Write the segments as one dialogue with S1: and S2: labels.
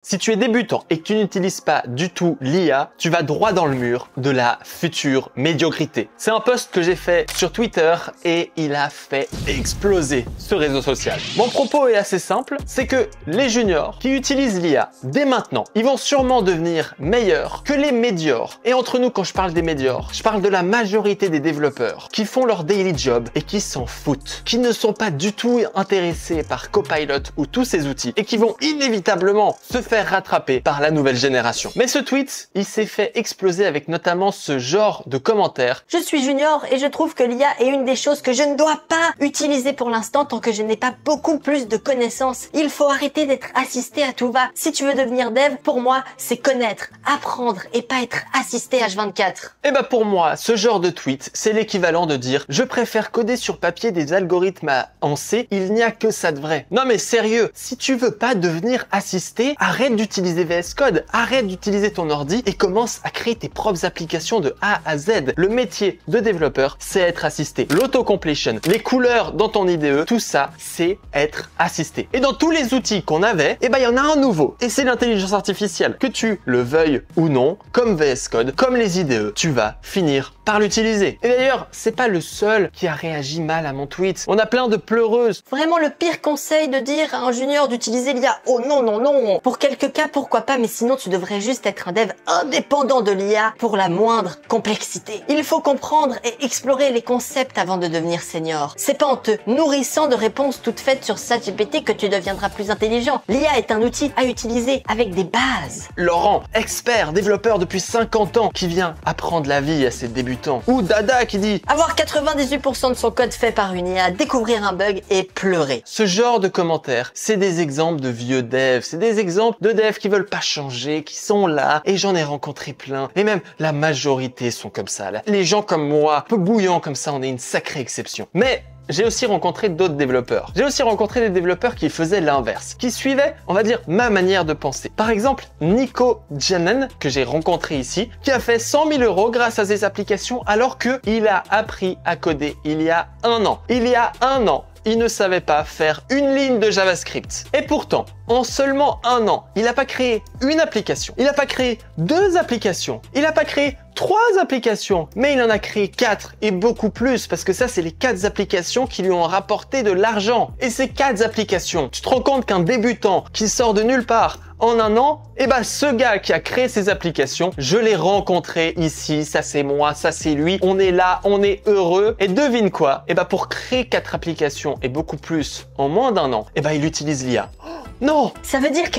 S1: Si tu es débutant et que tu n'utilises pas du tout l'IA, tu vas droit dans le mur de la future médiocrité. C'est un post que j'ai fait sur Twitter et il a fait exploser ce réseau social. Mon propos est assez simple, c'est que les juniors qui utilisent l'IA dès maintenant, ils vont sûrement devenir meilleurs que les médiors. Et entre nous, quand je parle des médiors, je parle de la majorité des développeurs qui font leur daily job et qui s'en foutent, qui ne sont pas du tout intéressés par Copilot ou tous ces outils et qui vont inévitablement se faire rattraper par la nouvelle génération. Mais ce tweet, il s'est fait exploser avec notamment ce genre de commentaires.
S2: Je suis junior et je trouve que l'IA est une des choses que je ne dois pas utiliser pour l'instant tant que je n'ai pas beaucoup plus de connaissances. Il faut arrêter d'être assisté à tout va. Si tu veux devenir dev, pour moi, c'est connaître, apprendre et pas être assisté H24.
S1: Et bah pour moi, ce genre de tweet, c'est l'équivalent de dire je préfère coder sur papier des algorithmes en C, il n'y a que ça de vrai. Non mais sérieux, si tu veux pas devenir assisté, arrête d'utiliser VS Code, arrête d'utiliser ton ordi et commence à créer tes propres applications de A à Z. Le métier de développeur, c'est être assisté. L'autocompletion, les couleurs dans ton IDE, tout ça, c'est être assisté. Et dans tous les outils qu'on avait, eh ben il y en a un nouveau. Et c'est l'intelligence artificielle. Que tu le veuilles ou non, comme VS Code, comme les IDE, tu vas finir par l'utiliser. Et d'ailleurs, c'est pas le seul qui a réagi mal à mon tweet. On a plein de pleureuses.
S2: Vraiment le pire conseil de dire à un junior d'utiliser l'IA. Oh non, non, non. Pour quelques cas, pourquoi pas, mais sinon tu devrais juste être un dev indépendant de l'IA pour la moindre complexité. Il faut comprendre et explorer les concepts avant de devenir senior. C'est pas en te nourrissant de réponses toutes faites sur ChatGPT que tu deviendras plus intelligent. L'IA est un outil à utiliser avec des bases.
S1: Laurent, expert, développeur depuis 50 ans, qui vient apprendre la vie à ses débutants. Ou Dada qui dit
S2: avoir 98% de son code fait par une IA, découvrir un bug et pleurer.
S1: Ce genre de commentaires, c'est des exemples de vieux devs, c'est des exemples de devs qui veulent pas changer, qui sont là, et j'en ai rencontré plein. Et même la majorité sont comme ça. Là. Les gens comme moi, un peu bouillants comme ça, on est une sacrée exception. Mais j'ai aussi rencontré d'autres développeurs. J'ai aussi rencontré des développeurs qui faisaient l'inverse, qui suivaient, on va dire, ma manière de penser. Par exemple, Nico Janen, que j'ai rencontré ici, qui a fait 100 000 € grâce à ses applications alors qu'il a appris à coder il y a un an. Il y a un an, il ne savait pas faire une ligne de JavaScript. Et pourtant, en seulement un an, il n'a pas créé une application, il n'a pas créé deux applications, il n'a pas créé 3 applications, mais il en a créé 4 et beaucoup plus parce que ça, c'est les 4 applications qui lui ont rapporté de l'argent. Et ces 4 applications, tu te rends compte qu'un débutant qui sort de nulle part en un an, eh ben ce gars qui a créé ces applications, je l'ai rencontré ici, ça c'est moi, ça c'est lui, on est là, on est heureux. Et devine quoi? Eh ben pour créer 4 applications et beaucoup plus en moins d'un an, eh ben il utilise l'IA. Oh, non!
S2: Ça veut dire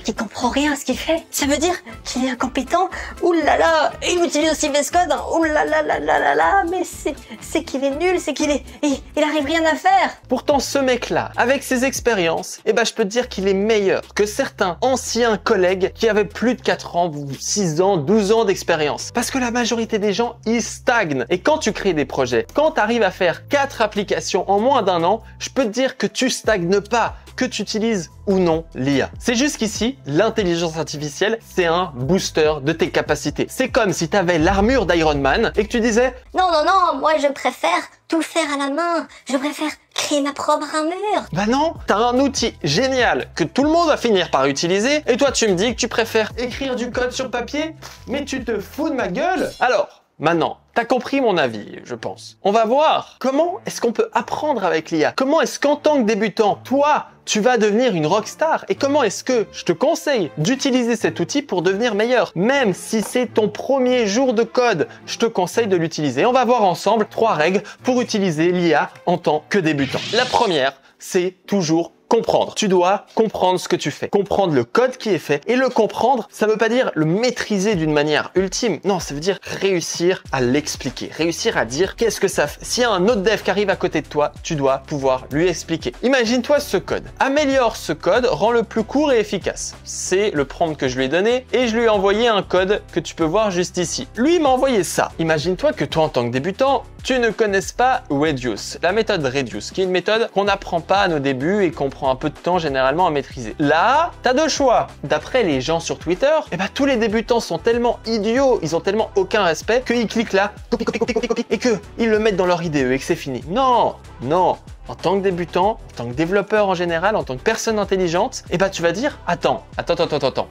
S2: qu'il comprend rien à ce qu'il fait. Ça veut dire qu'il est incompétent. Ouh là là, il utilise aussi VS Code. Ouh là là là là là là, mais c'est qu'il est nul, c'est qu'il est, il arrive rien à faire.
S1: Pourtant, ce mec-là, avec ses expériences, eh ben, je peux te dire qu'il est meilleur que certains anciens collègues qui avaient plus de 4 ans, 6 ans, 12 ans d'expérience. Parce que la majorité des gens, ils stagnent. Et quand tu crées des projets, quand tu arrives à faire 4 applications en moins d'un an, je peux te dire que tu stagnes pas, que tu utilises ou non l'IA. C'est juste qu'ici, l'intelligence artificielle, c'est un booster de tes capacités. C'est comme si tu avais l'armure d'Iron Man et que tu disais
S2: « Non, non, non, moi je préfère tout faire à la main. Je préfère créer ma propre armure. »
S1: Bah non, t'as un outil génial que tout le monde va finir par utiliser et toi tu me dis que tu préfères écrire du code sur papier? Mais tu te fous de ma gueule? Alors, maintenant, t'as compris mon avis, je pense. On va voir comment est-ce qu'on peut apprendre avec l'IA. Comment est-ce qu'en tant que débutant, toi, tu vas devenir une rockstar et comment est-ce que je te conseille d'utiliser cet outil pour devenir meilleur. Même si c'est ton premier jour de code, je te conseille de l'utiliser. On va voir ensemble 3 règles pour utiliser l'IA en tant que débutant. La première, c'est toujours comprendre. Tu dois comprendre ce que tu fais, comprendre le code qui est fait. Et le comprendre, ça veut pas dire le maîtriser d'une manière ultime. Non, ça veut dire réussir à l'expliquer, réussir à dire qu'est-ce que ça fait. S'il y a un autre dev qui arrive à côté de toi, tu dois pouvoir lui expliquer. Imagine-toi ce code. Améliore ce code, rends-le plus court et efficace. C'est le prompt que je lui ai donné et je lui ai envoyé un code que tu peux voir juste ici. Lui, il m'a envoyé ça. Imagine-toi que toi, en tant que débutant, tu ne connaisses pas Reduce, la méthode Reduce, qui est une méthode qu'on n'apprend pas à nos débuts et qu'on prend un peu de temps généralement à maîtriser. Là, tu as 2 choix. D'après les gens sur Twitter, eh ben, tous les débutants sont tellement idiots, ils ont tellement aucun respect qu'ils cliquent là, copie, copie, copie, copie, copie, et qu'ils le mettent dans leur IDE et que c'est fini. Non, non. en tant que débutant, en tant que développeur en général, en tant que personne intelligente, eh ben tu vas dire attends,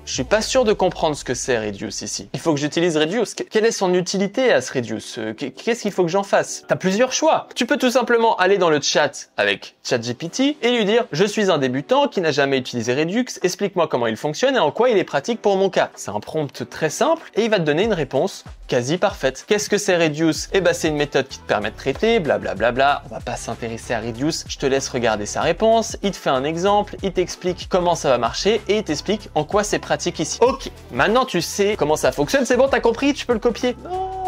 S1: je suis pas sûr de comprendre ce que c'est Reduce ici. Il faut que j'utilise Reduce. Quelle est son utilité à ce Reduce? Qu'est-ce qu'il faut que j'en fasse? T'as plusieurs choix. Tu peux tout simplement aller dans le chat avec ChatGPT et lui dire je suis un débutant qui n'a jamais utilisé Redux, explique-moi comment il fonctionne et en quoi il est pratique pour mon cas. C'est un prompt très simple et il va te donner une réponse quasi parfaite. Qu'est-ce que c'est Reduce? Eh ben c'est une méthode qui te permet de traiter, blablabla. On va pas s'intéresser à Reduce. Je te laisse regarder sa réponse. Il te fait un exemple, il t'explique comment ça va marcher et il t'explique en quoi c'est pratique ici. Ok, maintenant tu sais comment ça fonctionne, c'est bon, t'as compris, tu peux le copier.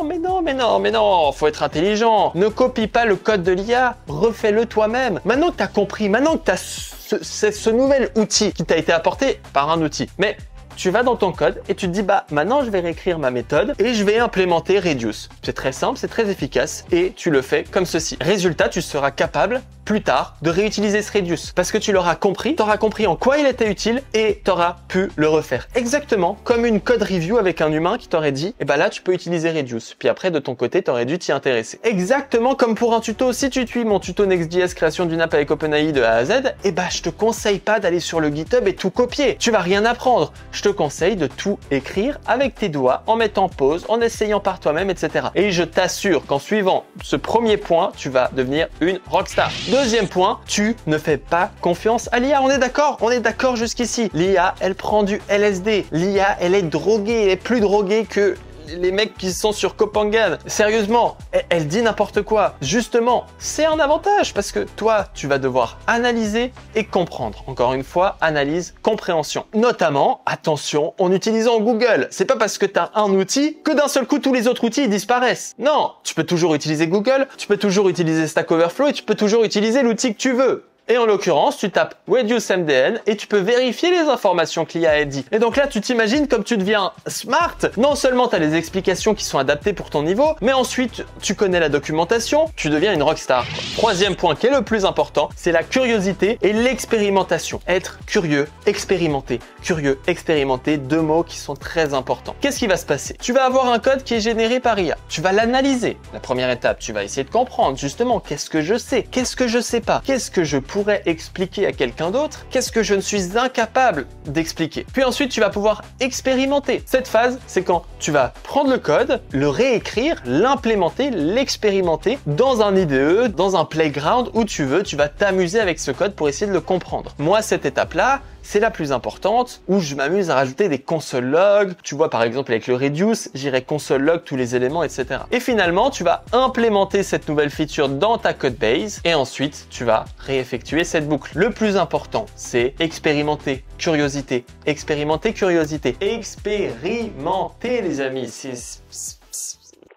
S1: Mais non, faut être intelligent. Ne copie pas le code de l'IA, refais-le toi-même. Maintenant que t'as compris, maintenant que t'as ce nouvel outil qui t'a été apporté par un outil, mais tu vas dans ton code et tu te dis bah maintenant je vais réécrire ma méthode et je vais implémenter Reduce. C'est très simple, c'est très efficace et tu le fais comme ceci. Résultat, tu seras capable plus tard de réutiliser ce Reduce parce que tu l'auras compris, tu auras compris en quoi il était utile et tu auras pu le refaire. Exactement comme une code review avec un humain qui t'aurait dit et bah là tu peux utiliser Reduce. Puis après de ton côté, tu aurais dû t'y intéresser. Exactement comme pour un tuto, si tu suis mon tuto Next.js création d'une app avec OpenAI de A à Z, et bah je te conseille pas d'aller sur le GitHub et tout copier. Tu vas rien apprendre. Je te conseille de tout écrire avec tes doigts, en mettant pause, en essayant par toi-même, etc. Et je t'assure qu'en suivant ce premier point, tu vas devenir une rockstar. Deuxième point, tu ne fais pas confiance à l'IA. On est d'accord? On est d'accord jusqu'ici. L'IA, elle prend du LSD. L'IA, elle est droguée. Elle est plus droguée que les mecs qui sont sur Copangan. Sérieusement, elle dit n'importe quoi. Justement, c'est un avantage parce que toi, tu vas devoir analyser et comprendre. Encore une fois, analyse, compréhension. Notamment, attention, en utilisant Google. C'est pas parce que tu as un outil que d'un seul coup, tous les autres outils ils disparaissent. Non, tu peux toujours utiliser Google, tu peux toujours utiliser Stack Overflow et tu peux toujours utiliser l'outil que tu veux. Et en l'occurrence, tu tapes Reduce MDN et tu peux vérifier les informations que l'IA a dit. Et donc là, tu t'imagines comme tu deviens smart. Non seulement tu as les explications qui sont adaptées pour ton niveau, mais ensuite, tu connais la documentation, tu deviens une rockstar. Troisième point qui est le plus important, c'est la curiosité et l'expérimentation. Être curieux, expérimenter. Curieux, expérimenter, deux mots qui sont très importants. Qu'est-ce qui va se passer? Tu vas avoir un code qui est généré par IA. Tu vas l'analyser. La première étape, tu vas essayer de comprendre justement qu'est-ce que je sais, qu'est-ce que je sais pas, qu'est-ce que je pourrais expliquer à quelqu'un d'autre, qu'est-ce que je ne suis incapable d'expliquer. Puis ensuite, tu vas pouvoir expérimenter. Cette phase, c'est quand tu vas prendre le code, le réécrire, l'implémenter, l'expérimenter dans un IDE, dans un playground où tu veux, tu vas t'amuser avec ce code pour essayer de le comprendre. Moi, cette étape-là, c'est la plus importante, où je m'amuse à rajouter des console logs. Tu vois, par exemple, avec le Reduce, j'irai console log tous les éléments, etc. Et finalement, tu vas implémenter cette nouvelle feature dans ta codebase et ensuite, tu vas réeffectuer cette boucle. Le plus important, c'est expérimenter, curiosité, expérimenter, curiosité. Expérimenter, les amis.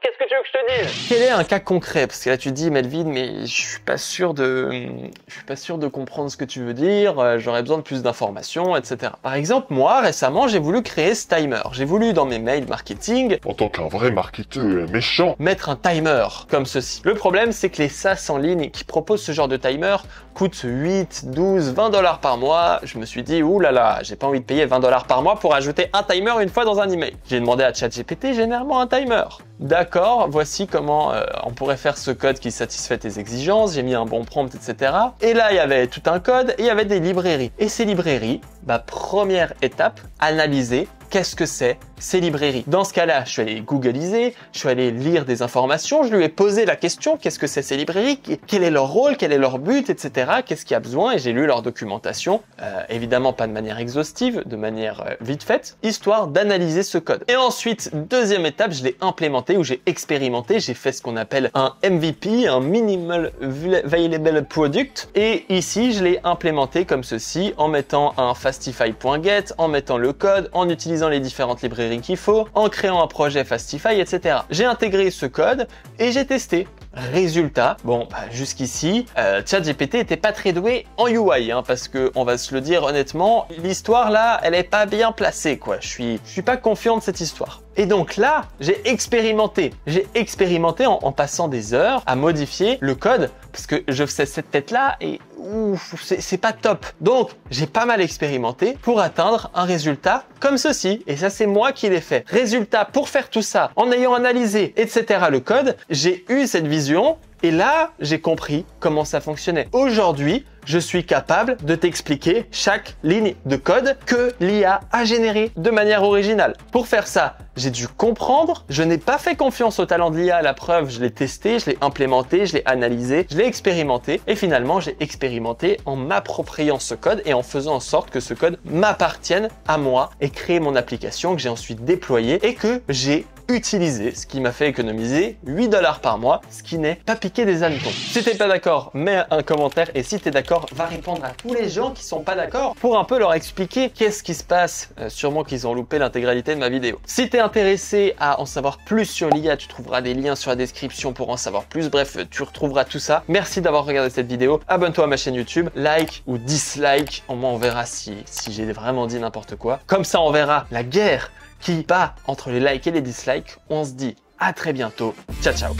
S1: Qu'est-ce que tu veux que je te dise? Quel est un cas concret? Parce que là, tu te dis, Melvin, mais je suis pas sûr de comprendre ce que tu veux dire, j'aurais besoin de plus d'informations, etc. Par exemple, moi, récemment, j'ai voulu créer ce timer. J'ai voulu, dans mes mails marketing,
S3: en tant qu'un vrai marketeur méchant,
S1: mettre un timer comme ceci. Le problème, c'est que les SaaS en ligne qui proposent ce genre de timer coûtent 8, 12, 20 $ par mois. Je me suis dit, ouh là là, j'ai pas envie de payer 20 $ par mois pour ajouter un timer une fois dans un email. J'ai demandé à ChatGPT, génère-moi un timer. D'accord, voici comment on pourrait faire ce code qui satisfait tes exigences. J'ai mis un bon prompt, etc. Et là, il y avait tout un code et il y avait des librairies. Et ces librairies, première étape, analyser qu'est-ce que c'est ces librairies. Dans ce cas-là, je suis allé googliser, je suis allé lire des informations, je lui ai posé la question, qu'est-ce que c'est ces librairies, quel est leur rôle, quel est leur but, etc. Qu'est-ce qu'il y a besoin, et j'ai lu leur documentation, évidemment pas de manière exhaustive, de manière vite faite, histoire d'analyser ce code. Et ensuite, deuxième étape, je l'ai implémenté, où j'ai expérimenté, j'ai fait ce qu'on appelle un MVP, un Minimal Viable Product, et ici, je l'ai implémenté comme ceci, en mettant un fastify.get, en mettant le code, en utilisant les différentes librairies qu'il faut, en créant un projet Fastify, etc. J'ai intégré ce code et j'ai testé. Résultat, jusqu'ici, ChatGPT était pas très doué en UI, parce que on va se le dire honnêtement, l'histoire là, elle est pas bien placée, quoi. Je suis pas confiant de cette histoire. Et donc là, j'ai expérimenté en passant des heures à modifier le code parce que je faisais cette tête là et ouf, c'est pas top. Donc, j'ai pas mal expérimenté pour atteindre un résultat comme ceci. Et ça, c'est moi qui l'ai fait. Résultat, pour faire tout ça, en ayant analysé, etc. le code, j'ai eu cette vision. Et là, j'ai compris comment ça fonctionnait. Aujourd'hui, je suis capable de t'expliquer chaque ligne de code que l'IA a générée de manière originale. Pour faire ça, j'ai dû comprendre. Je n'ai pas fait confiance au talent de l'IA. La preuve, je l'ai testé, je l'ai implémenté, je l'ai analysé, je l'ai expérimenté. Et finalement, j'ai expérimenté en m'appropriant ce code et en faisant en sorte que ce code m'appartienne à moi et créer mon application que j'ai ensuite déployée et que j'ai utilisé, ce qui m'a fait économiser 8 $ par mois, ce qui n'est pas piqué des hannetons. Si t'es pas d'accord, mets un commentaire et si t'es d'accord, va répondre à tous les gens qui sont pas d'accord pour un peu leur expliquer qu'est-ce qui se passe. Sûrement qu'ils ont loupé l'intégralité de ma vidéo. Si t'es intéressé à en savoir plus sur l'IA, tu trouveras des liens sur la description pour en savoir plus. Bref, tu retrouveras tout ça. Merci d'avoir regardé cette vidéo. Abonne-toi à ma chaîne YouTube, like ou dislike. Au moins on verra si j'ai vraiment dit n'importe quoi. Comme ça on verra la guerre qui bat entre les likes et les dislikes. On se dit à très bientôt. Ciao ciao.